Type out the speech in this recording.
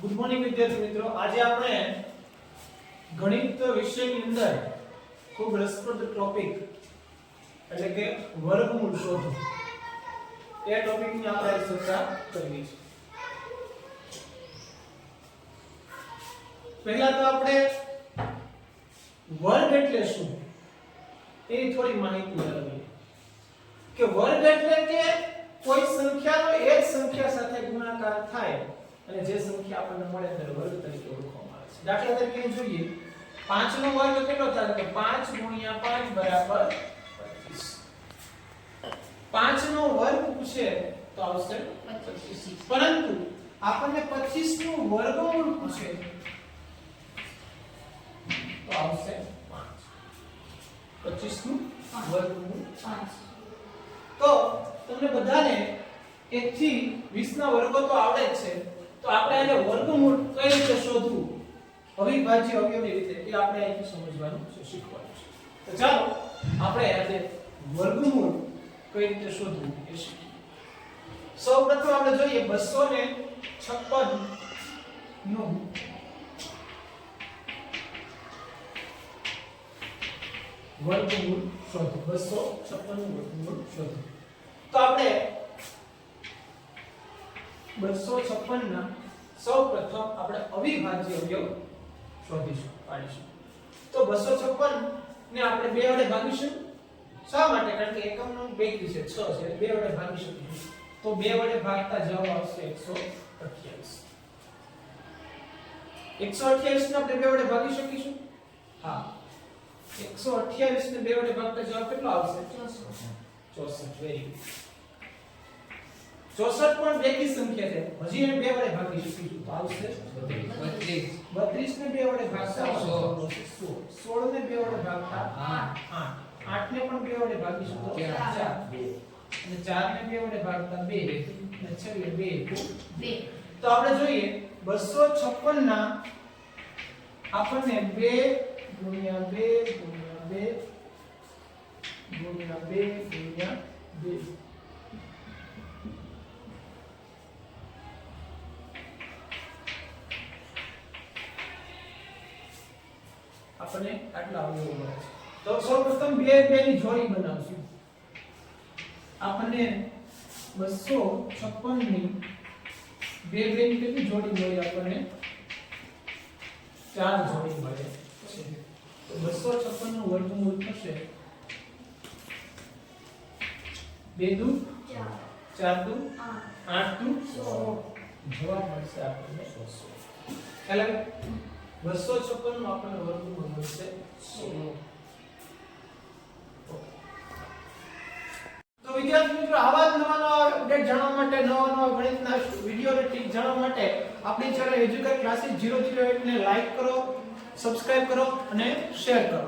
Good morning વિદ્યાર્થી મિત્રો, આજે આપણે ગણિત વિષયની અંદર ખૂબ રસપ્રદ ટોપિક એટલે કે વર્ગમૂળ શોધો એ ટોપિકની આપણે ચર્ચા કરવી છે. પહેલા તો આપણે વર્ગ એટલે શું એની થોડી માહિતી મેળવીએ કે વર્ગ એટલે કે કોઈ સંખ્યાનો એ જ સંખ્યા સાથે ગુણાકાર થાય અને જે સંખ્યા આપણને મળે તેને વર્ગ તરીકે ઓળખવામાં આવે છે. દાખલા તરીકે જોઈએ 5 નો વર્ગ કેટલો થાય કે 5 * 5 બરાબર 25. 5 નો વર્ગ પૂછે તો આવશે 25, પરંતુ આપણને 25 નું વર્ગમૂળ પૂછે તો આવશે 5. 25 નું વર્ગમૂળ 5. તો તમને બધાને 1 થી 20 ના વર્ગો તો આવડે જ છે, તો આપણે આને વર્ગમૂળ કઈ રીતે શોધવું, અવિભાજ્ય અવયવની રીતે, એ આપણે અહીંથી સમજવાનું છે, શીખવાનું છે. તો ચાલો આપણે આજે વર્ગમૂળ કઈ રીતે શોધવું એ શીખીએ. સૌપ્રથમ આપણે જોઈએ 256 નું વર્ગમૂળ શોધો. 256 નું વર્ગમૂળ શોધો. તો આપણે 256 ના સૌપ્રથમ આપણે અવિભાજ્ય અવયવ શોધીશું, પાડીશું. તો 256 ને આપણે 2 વડે ભાગીશું. શા માટે? કારણ કે એકમનો બેકી છે 6 છે, 2 વડે ભાગી શકીશું. તો 2 વડે ભાગતા જવાબ આવશે 128. 128 ને આપણે 2 વડે ભાગી શકીશું. હા, 128 ને 2 વડે ભાગતા જવાબ કેટલો આવશે? 64. Very good. 64 પણ બેકી સંખ્યા છે, હજી એને 2 વડે ભાગી શકીશું તો આવશે 32. 32 ને 2 વડે ભાગતા 16. 16 ને 2 વડે ભાગતા 8. 8 ને પણ 2 વડે ભાગીશું તો 4. અને 4 ને 2 વડે ભાગતા 2 અને છેલ્લે 2. તો આપણે જોઈએ 256 ના આપણને 2 ગુણ્યા 2 ગુણ્યા 2 ગુણ્યા 2 ગુણ્યા 2 આપણે આટલા અવયવો મળે છે. તો સૌપ્રથમ 2 ની જોડી બનાવશું. આપણને 256 ની 2 ની કેટલી જોડી મળી? આપણને 4 જોડી મળે છે. તો 256 નું વર્ગમૂળ થશે 2 દુ 4 દુ 8 દુ 16. જવાબ મળશે આપણને 16. ખ્યાલ આવે? 256 નું આપણને વર્ગમૂળ મળશે 16. તો વિદ્યાર્થી મિત્રો, આવા જ નવા અપડેટ જાણવા માટે, નવા ગણિતના વિડિયો અને ટ્રીક જાણવા માટે આપણી ચેનલ એજ્યુકેટ ક્લાસીસ 008 ને લાઈક કરો, સબસ્ક્રાઇબ કરો અને શેર કરો.